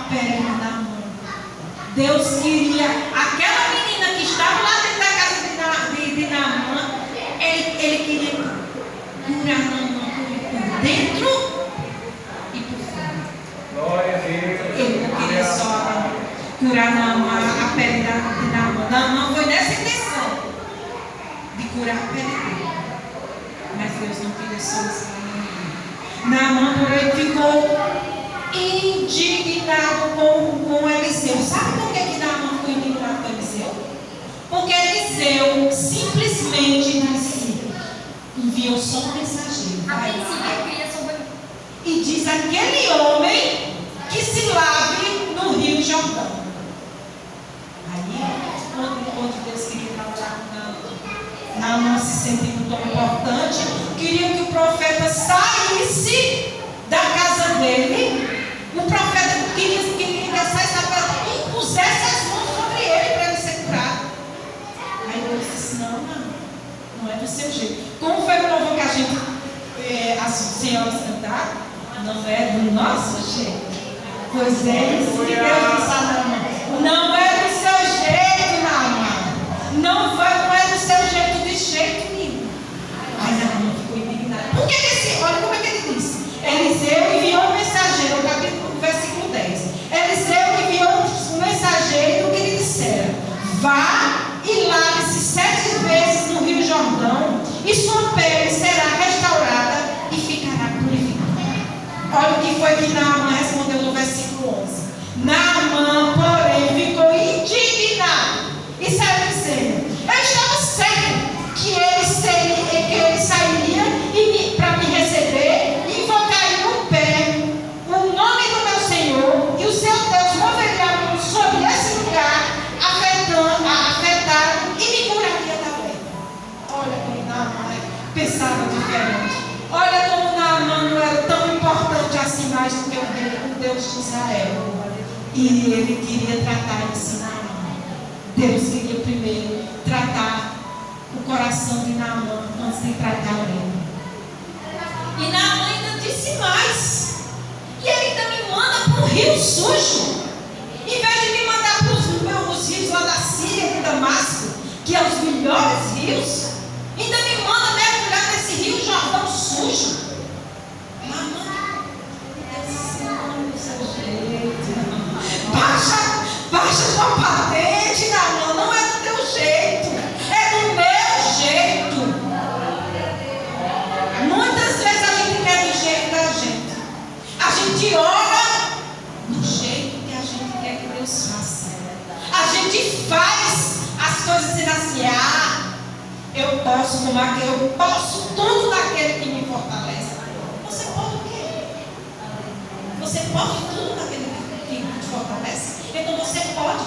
pele de Naamã. Deus queria, aquela menina que estava lá dentro da casa de Naamã, ele queria curar Naamã por dentro e por fora. Glória a Deus. Ele não queria só curar Naamã, a pele de Naamã. Naamã foi nessa intenção de curar a pele dele. Mas Deus não queria só isso. Naamã, porém, ficou indignado com Eliseu. Sabe por que Naamã ficou indignado com Eliseu? Porque Eliseu simplesmente disse, enviou só um mensageiro. Vai lá e diz aquele homem que se lave no Rio Jordão. Aí, quando Deus queria trabalhar com Naamã, se sentindo tão importante, queria que o profeta saísse da casa dele. O profeta queria que ele saísse da casa e pusesse as mãos sobre ele para ele ser curado. Aí Deus disse, não é do seu jeito. Como foi o louvor que a gente, as senhoras cantaram? Não é do nosso jeito. Pois é isso que Deus disse a Naamã. Não é do seu jeito, Naamã. Não é do seu jeito de jeito nenhum. Aí Naamã ficou indignado. Por que olha como é que ele disse. Eliseu enviou um mensageiro, versículo 10. Eliseu enviou um mensageiro que lhe dissera: vá e lave-se 7 vezes no Rio Jordão, e sua pele será restaurada e ficará purificada. Olha o que foi que Naamã respondeu no versículo 11. Naamã, porém, ficou indignado e saiu dizendo: eu estava certo que ele sairia para me receber e invocaria no pé o nome do meu Senhor, e o seu Deus moveria a mão sobre esse lugar, afetado e me curaria da lepra. Olha como Naamã pensava diferente. Olha como Naamã não era tão importante assim mais do que o Deus de Israel. E ele queria tratar esse Naamã. Deus queria primeiro tratar o coração de Naamã antes de tratar ele. E Naamã ainda disse mais. E ele ainda me manda para o rio sujo. Em vez de me mandar para os rios lá da Síria, de Damasco, que é os melhores rios, ainda me manda mergulhar nesse rio Jordão sujo. Naamã, do seu jeito. Baixa sua patente, Naamã. Não é do teu jeito, é do meu jeito. Muitas vezes a gente quer do jeito da gente. A gente ora do jeito que a gente quer que Deus faça. A gente faz as coisas sendo assim, eu posso tudo daquele que me fortalece. Você pode o quê? Você pode tudo daquele que te fortalece? Então você pode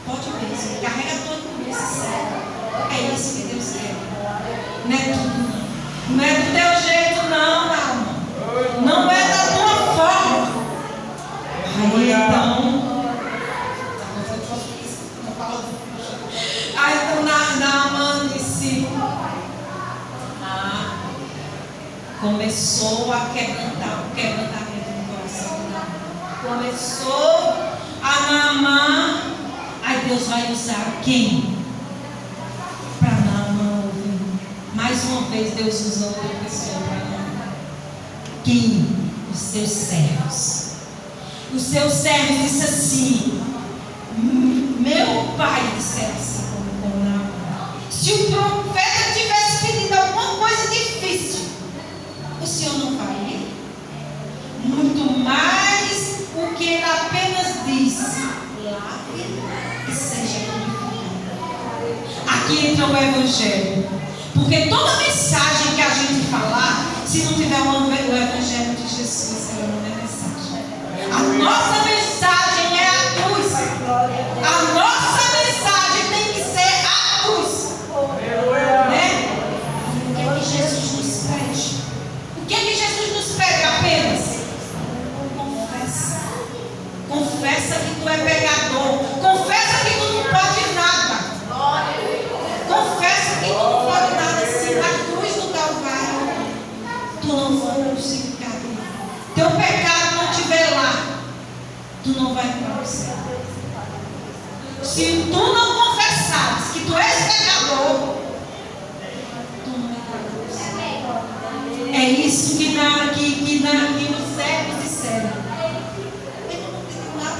mesmo. Carrega a tua cabeça, sério. É isso que Deus quer. Não é tudo. Não é do teu jeito, não. Não é da tua forma. Aí então Naamã disse, começou a quebrantar o quebrantamento do coração de Naamã. Começou a Naamã. Aí Deus vai usar quem? Para Naamã ouvir. Mais uma vez Deus usou outra pessoa para Naamã. Quem? Os seus servos. Os seus servos disse assim: meu pai disse assim como Naamã. Se o profeta tivesse pedido alguma coisa difícil, o Senhor não faria? Muito mais o que ele apenas disse: lave e seja purificado. Aqui entra o Evangelho. Porque toda mensagem que a gente falar, se não tiver o Evangelho de Jesus, ela não é mensagem. A nossa mensagem é a cruz. A nossa mensagem tem que ser a cruz. Né? O que é que Jesus nos pede? O que é que Jesus nos pede apenas? Confessa que tu é pecador. Confessa que tu não pode nada. Confessa que tu não pode nada. Se na cruz do Calvário tu não foste tu não vai entrar no céu. Se tu não confessares que tu és pecador, tu não entrarás no céu. É isso que os servos disseram. Ele não pediu nada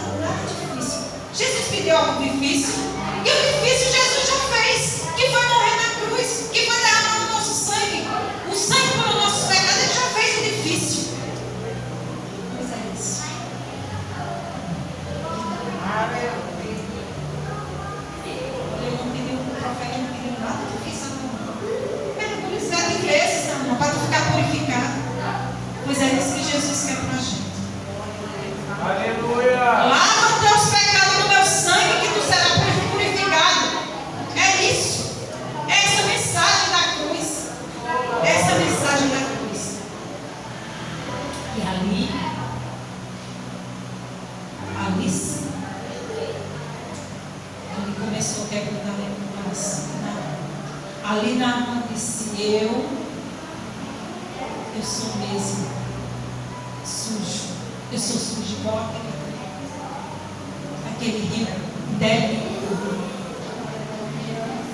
difícil. Jesus pediu algo difícil. E o difícil Jesus já fez. Que foi morrer na cruz. Que foi derramar o nosso sangue. O sangue pelos nossos pecados. Ele já fez o difícil. Pois é isso. Ele não pediu, o profeta não pediu nada difícil, não. Ele não precisa de vezes, não, para tu ficar purificado. Pois é isso que Jesus quer para a gente. Aleluia! Lava teus pecados no meu sangue, que tu será purificado. É isso. É essa mensagem da cruz. Essa mensagem da cruz. E ali sim. Ali começou a quebrar dentro do coração. Ali Naamã disse: eu sou mesmo sujo. Eu sou sujo igual aquele rio débil.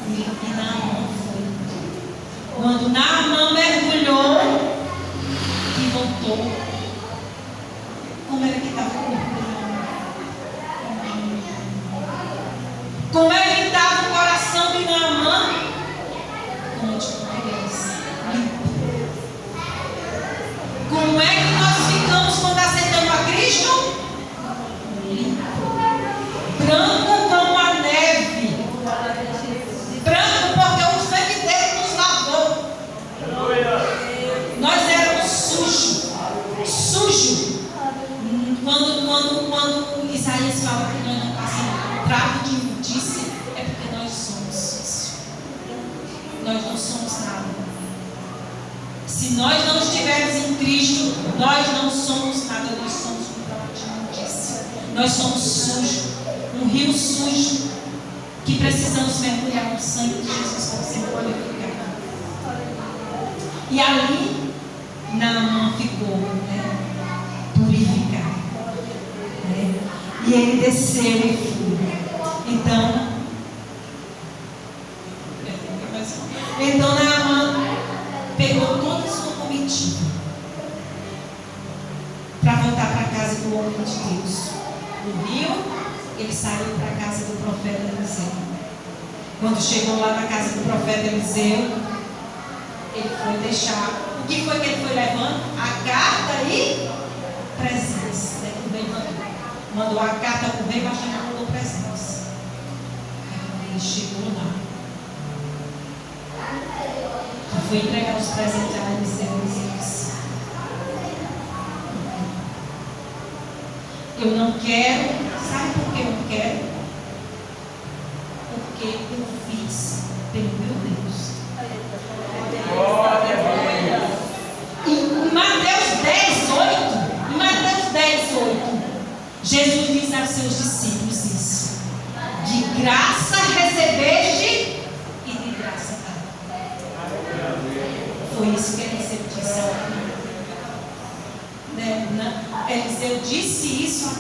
E Naamã foi. Quando Naamã mergulhou e voltou, como era que estava o corpo de Naamã? Como é que estava o coração de Naamã? Como de criança, limpo. Como é que nós ficamos quando aceitamos a Cristo? Limpo. Branco como a neve. Branco porque o sangue dele nos lavou. Nós éramos sujos. Sujo. Quando Isaías fala que nós não passamos trapo de imundícia, é porque nós somos sujos. Nós não somos nada. Se nós não estivermos em Cristo, nós não somos nada, nós somos um trapo de imundícia. Nós somos sujos, um rio sujo, que precisamos mergulhar no sangue de Jesus para ser purificado. E ali, Naamã ficou purificado. E ele desceu e foi. Então Naamã pegou toda a sua comitiva para voltar para a casa do homem de Deus. No rio, ele saiu para a casa do profeta Eliseu. Quando chegou lá na casa do profeta Eliseu, ele foi deixar. O que foi que ele foi levando? A carta e presentes. O rei mandou a carta para o rei, mas não mandou presentes. Ele chegou lá. Foi entregar os presentes a Eliseu. Eu não quero. Sabe por que eu não quero? Porque eu fiz pelo meu Deus. Em Mateus 10:8, Jesus diz aos seus discípulos isso: de graça recebeste e de graça dá. Foi isso que Eliseu disse. Eliseu disse isso a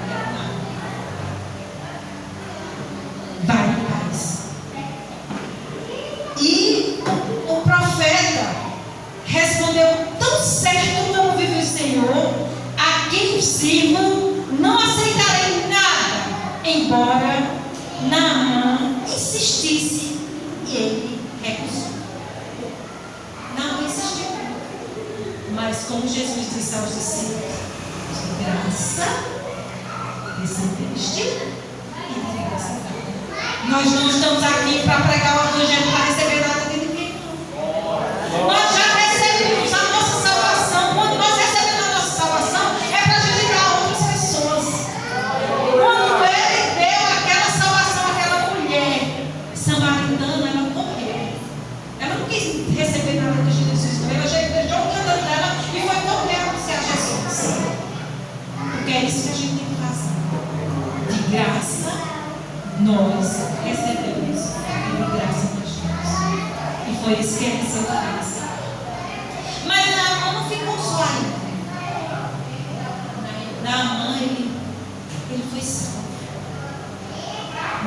Naamã. Vai em paz. E o profeta respondeu: tão certo como vive o Senhor, a quem sirvo, não aceitarei nada, embora Naamã insistisse e ele recusou. Não insistiu. Mas como Jesus disse aos discípulos, de graça recebeste e de graça dá. Nós não estamos aqui para pregar o evangelho para receber nada de ninguém. Nós já recebemos a nossa salvação. Quando nós recebemos a nossa salvação, é para a gente dar a outras pessoas. Quando ele deu aquela salvação àquela mulher samaritana, ela morreu. Ela não quis receber nada de Jesus. Ela já deixou o canto dela e foi correr a anunciar Jesus. Porque é isso que a gente tem que fazer. De graça, nós recebemos e de graça nós damos. E foi isso que ele fez. Mas Naamã não ficou só aí.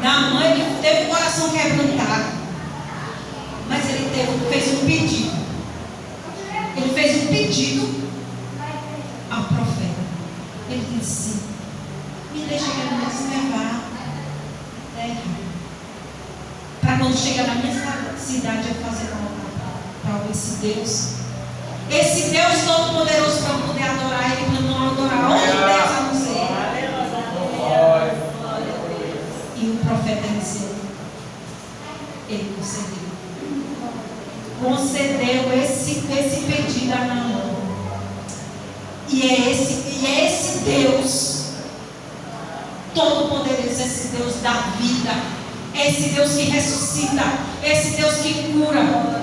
Naamã, ele teve o coração quebrantado. Mas ele fez um pedido. Ele fez um pedido ao profeta. Ele disse: me deixa pelo menos levar terra, para quando chegar na minha cidade eu fazer um altar para esse Deus Todo-Poderoso, para eu poder adorar Ele, para não adorar outro Deus a não ser Ele. E o profeta Eliseu, ele concedeu esse pedido a Naamã. E é esse Deus Todo-Poderoso, esse Deus da vida, esse Deus que ressuscita, esse Deus que cura,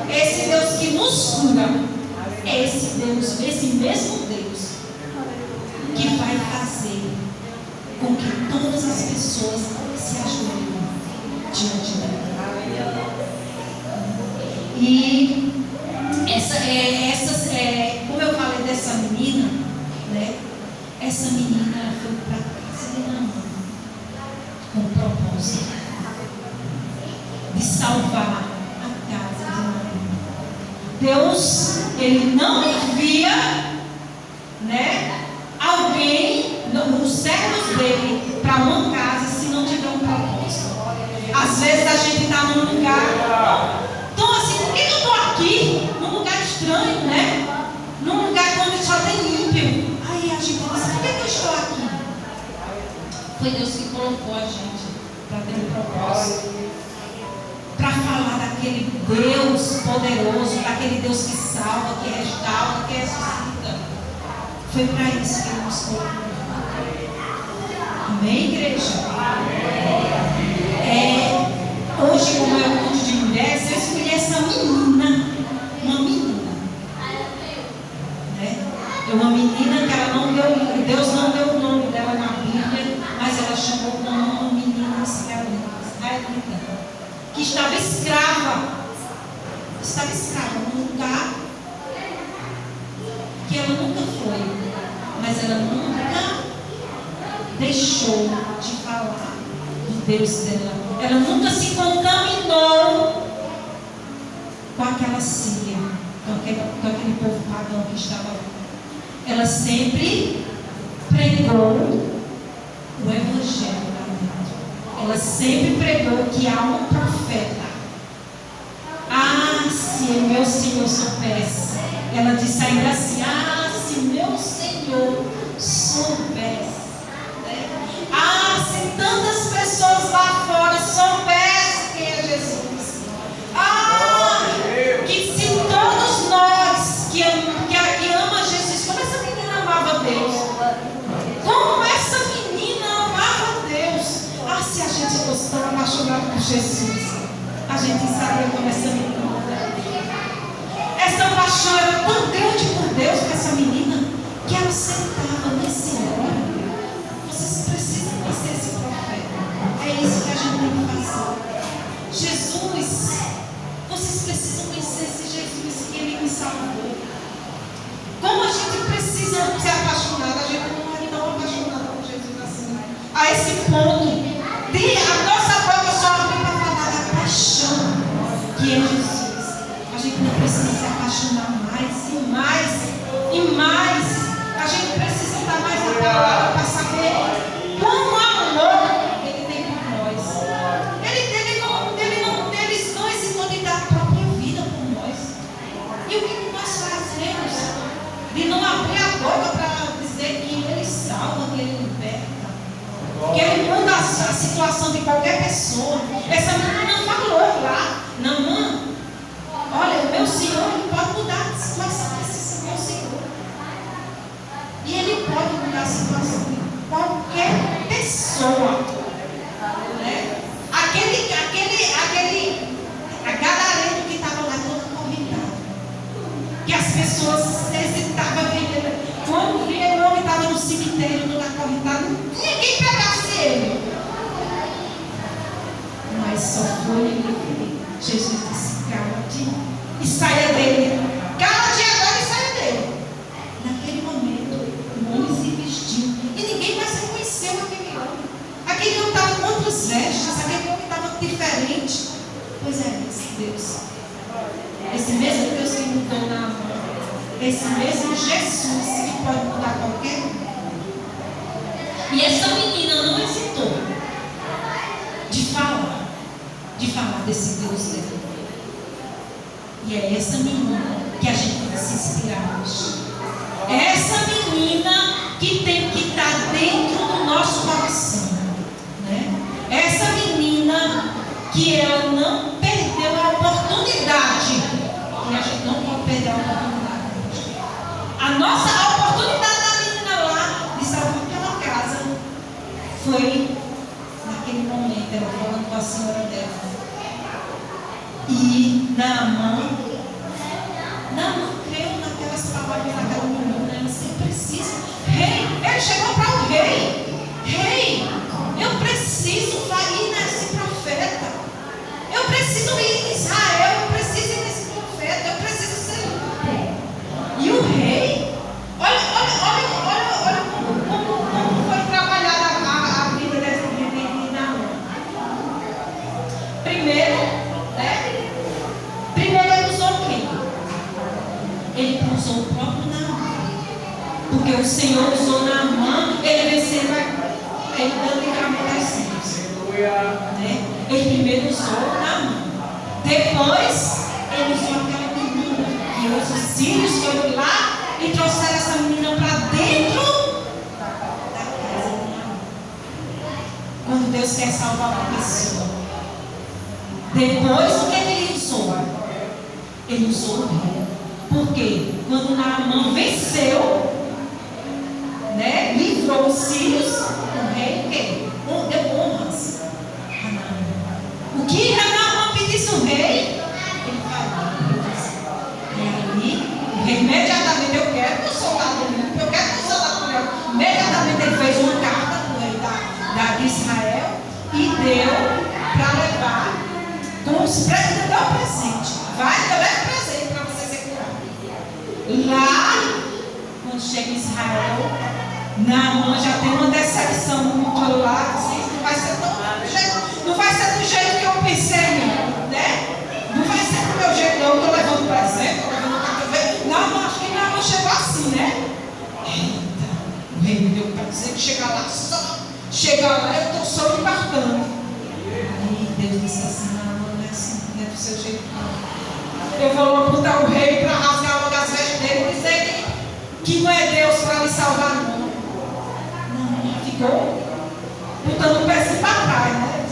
esse Deus que nos cura. É esse Deus, esse mesmo Deus, que vai fazer com que todas as pessoas se ajoelhem diante dele. E como eu falei dessa menina, né? Essa menina foi para a casa de Naamã com o propósito de salvar a casa de Naamã. Deus, ele não envia, né, alguém, os servos dele, para uma casa se não tiver um propósito. Às vezes a gente está num lugar, então assim, por que eu estou aqui? Num lugar estranho, né? Num lugar onde só tem ímpio. Aí a gente diz: por que eu estou aqui? Foi Deus que colocou a gente para ter um propósito, para falar daquele Deus poderoso, daquele Deus que salva, que restaura, que ressuscita. Foi para isso que Ele nos colocou. Amém, igreja? Hoje, como é o culto de mulheres, eu escolhi essa menina, uma menina, né? É uma menina que ela não deu, Deus não deu o nome dela na Bíblia, mas ela chamou como uma menina israelita, que estava escrava num lugar que ela nunca foi, mas ela nunca deixou de falar do Deus dela. Ela nunca se contaminou com aquela síria, com aquele povo pagão que estava lá. Ela sempre pregou o evangelho lá dentro. Ela sempre pregou que há um profeta. Ah, se meu Senhor soubesse. Ela disse ainda assim: ah, se meu Senhor soubesse. Ah, se tantas pessoas lá fora soubessem quem é Jesus. Ah, que se todos nós que ama Jesus, como essa menina amava Deus, como essa menina amava Deus. Ah, se a gente fosse tão apaixonado por Jesus, a gente sabia como essa menina. Essa paixão era tão grande por Deus para essa menina, que ela sentava nesse hora. Vocês precisam conhecer esse profeta. É isso que a gente tem que fazer. Jesus, vocês precisam conhecer esse Jesus que Ele me salvou. Como a gente precisa ser apaixonado, a gente não é tão apaixonado por Jesus assim. A esse ponto de a nossa boca só abrir para falar da paixão que é Jesus. A gente não precisa se apaixonar mais e mais e mais. A gente precisa estar mais apaixonado para saber quão amor Ele tem por nós. Eles não hesitam de dar a própria vida por nós. E o que nós fazemos? De não abrir a boca para dizer que Ele salva, que Ele liberta, que Ele muda a situação de qualquer pessoa. Essa menina falou lá: Naamã, olha, o meu Senhor, Ele pode mudar a situação desse meu Senhor. E Ele pode mudar a situação de qualquer pessoa, né? Aquele gadareno que estava lá todo acorrentado, que as pessoas hesitavam a ver. Quando via o homem estava no cemitério todo acorrentado, não tinha quem pegasse ele. Mas só foi ele. Jesus disse: cala-te e saia dele. Cala-te agora e saia dele. Naquele momento, o homem se vestiu e ninguém mais reconheceu aquele homem. Aquele homem estava com outras vestes, aquele homem diferente. Pois é, esse Deus. Esse mesmo Deus que mudou na mão. Esse mesmo Jesus que pode mudar qualquer um. E essa menina não hesitou de falar desse Deus dele. E é essa menina que a gente tem que se inspirar hoje. É essa menina que tem que estar dentro do nosso coração, né? Essa menina que ela não perdeu a oportunidade. E a gente não pode perder a oportunidade. A oportunidade da menina lá de salvar aquela casa foi naquele momento, ela falando com a senhora dela. E Naamã creu naquelas palavras daquela menina. Ela disse: preciso. Rei, ele chegou para o rei. Rei, eu preciso ir nesse profeta. Eu preciso ir em Israel. Eu preciso ir nesse profeta. Eu preciso ser limpo. E o rei, olha como foi trabalhada a vida dessa menina de Naamã. Primeiro ele usou quem? Ele usou o próprio Naamã. Porque o Senhor usou Naamã, ele venceu, ele deu livramento aos sírios. Né? Ele primeiro usou Naamã. Depois, ele usou aquela menina. E os sírios foram lá e trouxeram essa menina para dentro da casa de Naamã. Quando Deus quer salvar uma pessoa. Depois, o que ele usou? Ele usou o rei. Por quê? Quando Naamã venceu, né, livrou os sírios, o rei deu honras a Naamã. O que Naamã pedisse o rei, ele falou. E aí, o rei imediatamente: eu quero que o soldado limpo, eu quero que o soldado limpo. Imediatamente ele fez uma carta para o rei de Israel e deu para levar. Deu um presente. Vai, eu levo presente para você ser curado. Lá, quando chega em Israel, Naamã já tem uma decepção muito lá. Assim, não vai ser do jeito que eu pensei, né? Não vai ser do meu jeito, não. Eu estou levando presente, estou levando cartão. Não, acho que Naamã chegou assim, né? Eita, o rei me deu um presente. Chega lá, eu estou só embarcando. Aí Deus disse assim: Naamã, não é assim, não é do seu jeito, não. Eu vou logo botar o rei para rasgar logo as vestes dele e dizer que não é Deus para lhe salvar, não. Não, ficou botando o pezinho para trás, né?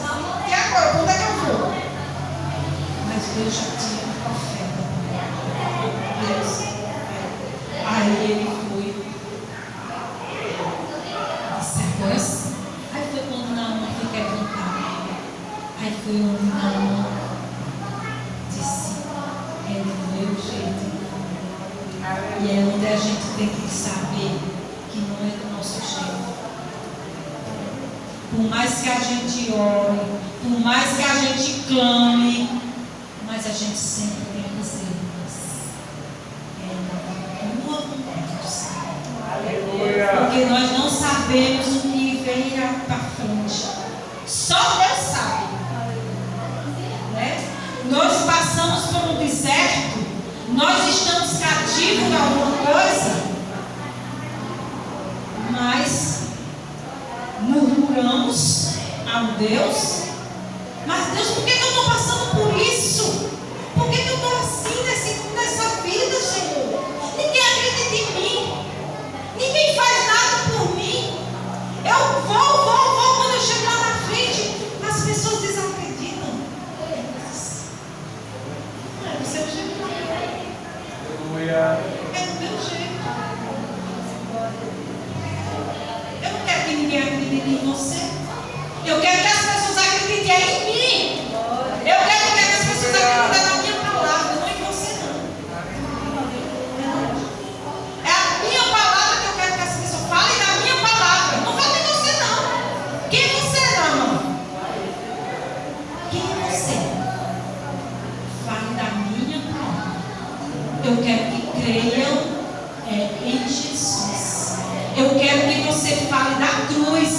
E agora, para onde é que eu vou? Mas Deus já tinha um profeta. Deus. Aí ele foi. Disse: agora sim. Aí foi quando Naamã foi quebrantado. Aí foi onde Naamã disse: é do meu jeito. E é onde a gente tem que saber que não é do nosso jeito. Por mais que a gente ore, por mais que a gente clame, mas a gente sempre tem que dizer: é da tua vontade, Senhor. Porque nós não sabemos o que vem para frente. Só Deus sabe. Né? Nós passamos por um deserto, nós estamos cativos de alguma coisa, mas murmuramos ao Deus. Mas Deus, por que eu estou passando por isso? Por que eu estou assim nessa vida, Senhor? Ninguém acredita em mim, ninguém faz nada por mim. Eu vou, quando eu chego lá na frente, as pessoas desacreditam. Não é do seu jeito, não. É do meu jeito. Eu não quero que ninguém acredite em você. Eu quero que as pessoas acreditem em mim. Eu quero que as pessoas acreditem na minha palavra, não em você, não. É a minha palavra que eu quero que as pessoas falem da minha palavra. Não falem em você, não. Quem você é, não? Quem é você? Fale da minha palavra. Eu quero que creiam em Jesus. Eu quero que você fale da cruz.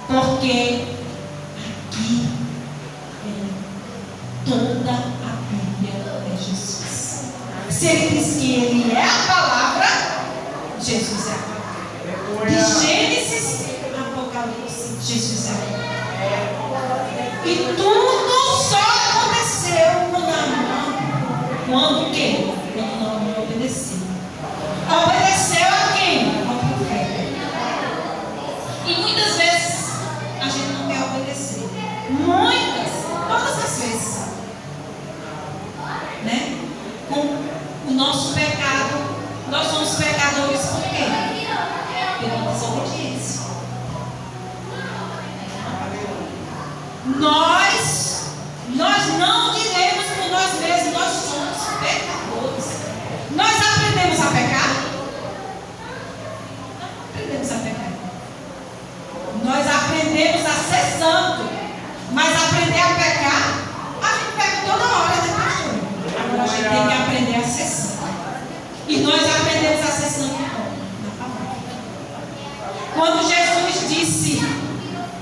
Porque Porque aqui toda a Bíblia é Jesus. Se ele diz que ele é a palavra, Jesus é a palavra. De Gênesis a Apocalipse, Jesus é a palavra. E tudo só aconteceu no Naamã. Quando o quê? Quando Naamã obedeceu. Obedeceu a quem? Ao profeta. E muitas vezes a gente não quer obedecer. Todas as vezes. Né? Com o nosso pecado, nós somos pecadores por quê? Pela desobediência. Nós não diremos por nós mesmos, nós somos pecadores. Nós aprendemos a pecar? Não aprendemos a pecar. Nós aprendemos a ser santo, mas aprender a pecar, a gente peca toda hora, né, pastor? Agora a gente tem que aprender a ser santo. E nós aprendemos a ser santo na palavra.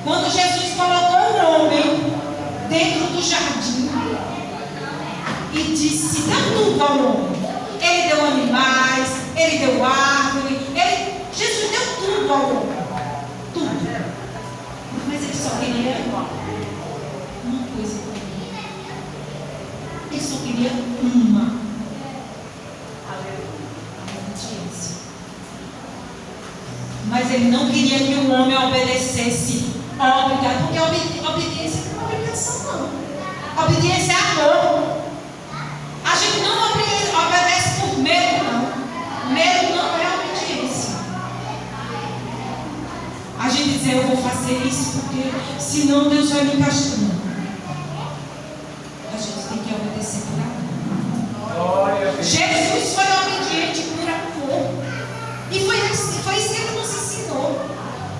Quando Jesus colocou o homem dentro do jardim e disse, deu tudo ao homem. Ele deu animais, ele deu árvore, Jesus deu tudo ao homem. Tudo. Mas ele só queria uma coisa para ele. Ele só queria uma. Obediência. Mas ele não queria que o homem obedecesse obrigado, porque a obediência não é uma obrigação, não. Obediência é amor. A gente não obedece por medo, não. Medo não é obediência. A gente diz, eu vou fazer isso porque senão Deus vai me castigar. A gente tem que obedecer por amor. Jesus foi obediente por amor. E foi isso que ele nos ensinou.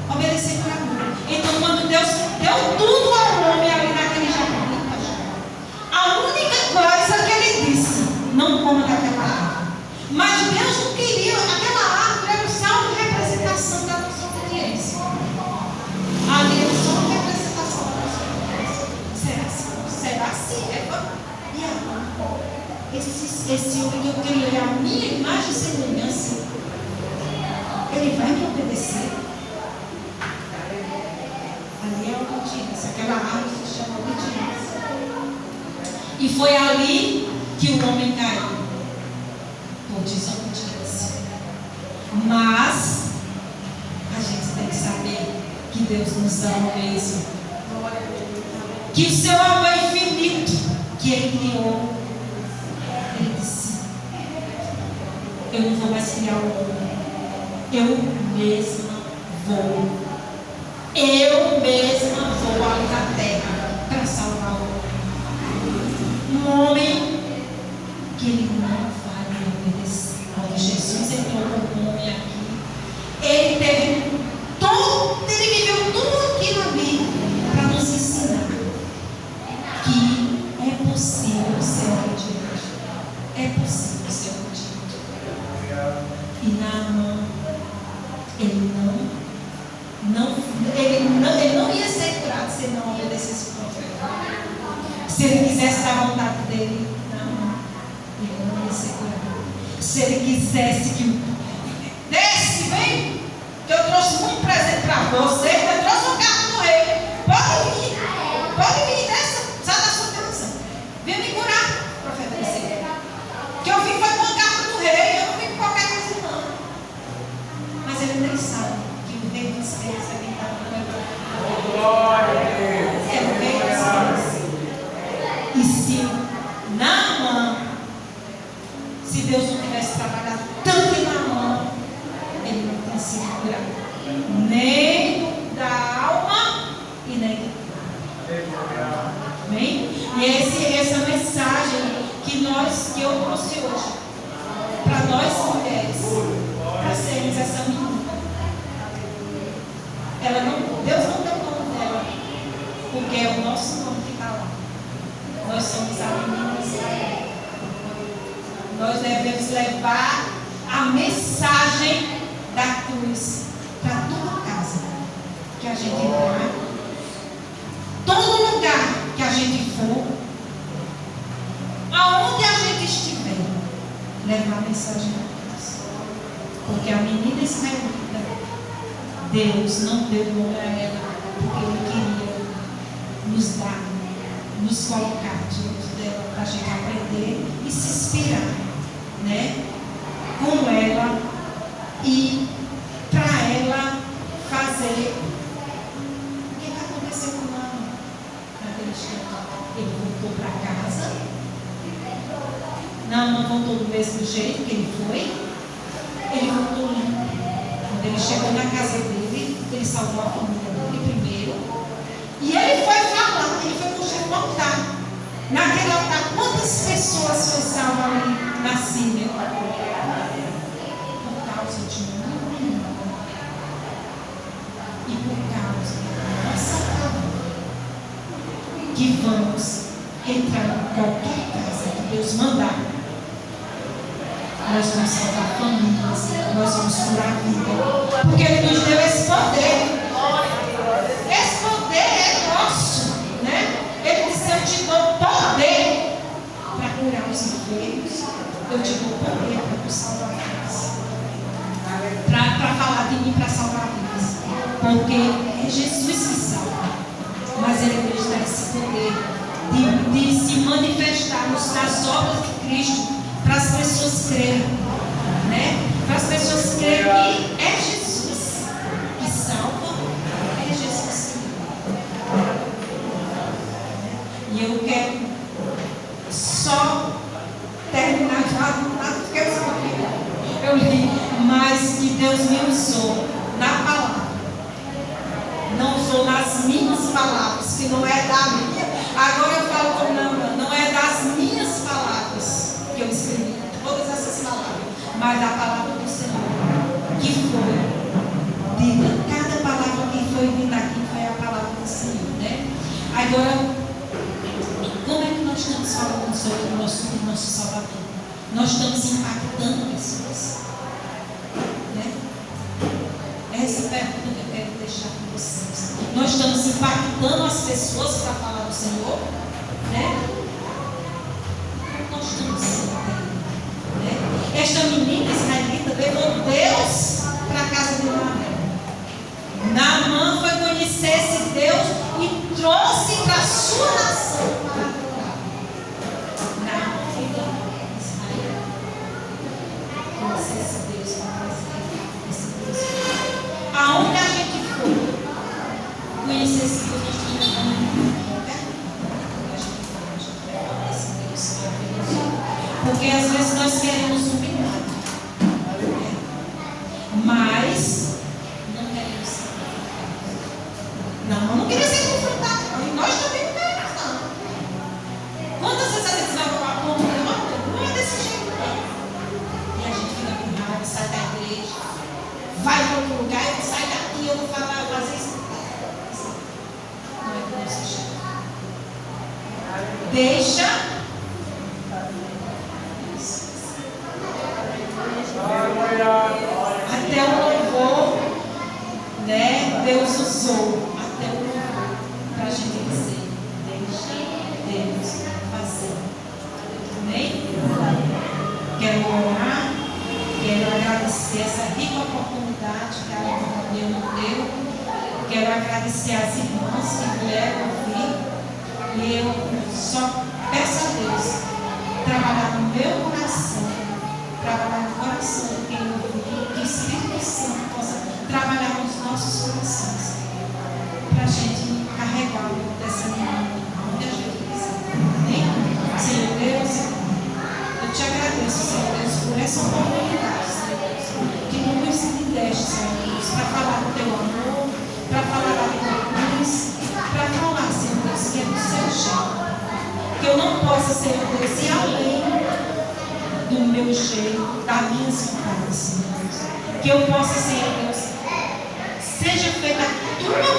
Obedecer por amor. Então, quando Deus deu tudo ao homem ali naquele jardim, a única coisa que ele disse, não coma daquela árvore. Mas Deus não queria, aquela árvore era só uma representação da nossa obediência. Ali era só uma representação da nossa obediência. Será assim? E agora? Esse homem que eu criei a minha imagem e semelhança, ele vai me obedecer? Ali é obediência. Aquela árvore se chama obediência. E foi ali que o homem caiu, por desobediência. Mas a gente tem que saber que Deus nos ama mesmo. Que o seu amor infinito que Ele criou, Ele disse, eu não vou mais criar o homem, eu mesma vou ali na terra para salvar o homem. Um homem que ele não vai me obedecer. Quando Jesus entrou como homem aqui, ele viveu tudo aquilo ali para nos ensinar que é possível ser obediente. É possível ser obediente. E Naamã, ele não ia ser curado se ele não obedecesse o profeta. Se ele quisesse dar vontade dele, ele não ia ser curado. Se ele quisesse que desce, vem, que eu trouxe muito presente para você, eu trouxe um carro do rei, pode vir, desce, sai da sua casa, vem me curar, profeta disse. Que eu vim foi com o carro do rei, eu não vim com qualquer coisa não. Mas ele nem sabe que o rei dos reis é quem está no meu Glória a Deus. É o rei dos reis. E se Naamã, se Deus não tivesse trabalhado tanto em Naamã, ele não tinha sido curado, nem da alma e nem do corpo. Amém? E essa mensagem que eu trouxe hoje, para nós mulheres, para sermos essa menina. Deus não deu o nome dela, porque é o nosso nome que está lá. Nós somos a menina Israel. Nós devemos levar a mensagem da cruz para toda casa que a gente entrar, gente for, aonde a gente estiver, levar a mensagem de Deus. Porque a menina israelita, Deus não deu nome a ela, porque Ele queria nos dar, nos colocar diante dela, para a gente aprender e se inspirar, né? Com ela e para ela fazer. O que aconteceu com ela naquele instante? Ele voltou para casa. Não voltou do mesmo jeito que ele foi. Ele voltou limpo. Quando ele chegou na casa dele, ele salvou a família dele primeiro. E ele foi falar, ele foi contar. Naquele altar, quantas pessoas foi salvo ali na Síria? Por causa de um irmão. E por causa da nossa palavra, que vamos entrar em qualquer casa que Deus mandar. Nós vamos salvar famílias, nós vamos curar a vida. Porque Ele nos deu esse poder. Esse poder é nosso, né? Ele disse: eu te dou poder para curar os enfermos. Eu te dou poder para tu salvar vidas. Para falar de mim, para salvar vidas. Porque é Jesus que salva. Mas Ele nos dá esse poder de se manifestar nas obras de Cristo. Para as pessoas crerem, né? Para as pessoas crerem que é Jesus que salva, é Jesus que e eu quero só terminar porque eu li, mas que Deus me usou na palavra, não usou nas minhas palavras, que não é da minha. Agora eu falo com não é das minhas palavras que eu escrevi, todas essas palavras, mas a palavra do Senhor, que foi dita, cada palavra que foi dita aqui foi a palavra do Senhor, né? Agora, como é que nós estamos falando sobre o nosso Salvador? Nós estamos impactando pessoas, né? Essa pergunta que eu quero deixar com vocês. Nós estamos impactando as pessoas para falar do Senhor, né? Nós estamos sendo, né? Esta menina israelita levou Deus para a casa de Naamã. Naamã foi conhecer esse Deus e trouxe para a sua nação para adorar. Naamã foi para Israel conhecer esse Deus para trazer esse Deus. Aonde a gente for conhecer esse Deus, nós estamos porque às vezes nós queremos um milagre, mas não queremos ser confrontados. Não queria ser confrontado. E nós também não queremos, não. Quantas vezes a gente vai falar como não é desse jeito, não. E a gente fica com raiva, sai da igreja, vai para outro lugar, eu saio daqui, eu vou falar, fazer isso. Não é desse jeito. Deixa. Até o louvor, né? Deus usou até o louvor para a gente dizer: deixa Deus fazer. Amém? Quero orar, quero agradecer essa rica oportunidade que a irmã nos deu. Quero agradecer as irmãs que vieram ouvir. E eu só peço a Deus trabalhar no meu coração, trabalhar no coração de quem ouviu, que o Espírito Santo possa trabalhar nos nossos corações, para a gente carregar o dessa menina onde a gente quiser. Amém? Senhor Deus, eu te agradeço, Senhor Deus, por essa oportunidade, Senhor Deus, que tu nos deste, Senhor Deus, para falar do teu amor, para falar da tua cruz, para falar, Senhor Deus, que é do seu jeito. Que eu não possa, Senhor Deus, ir além do meu jeito, das minhas vontades, Senhor Deus. Que eu possa, Senhor Deus, seja feita a tua vontade.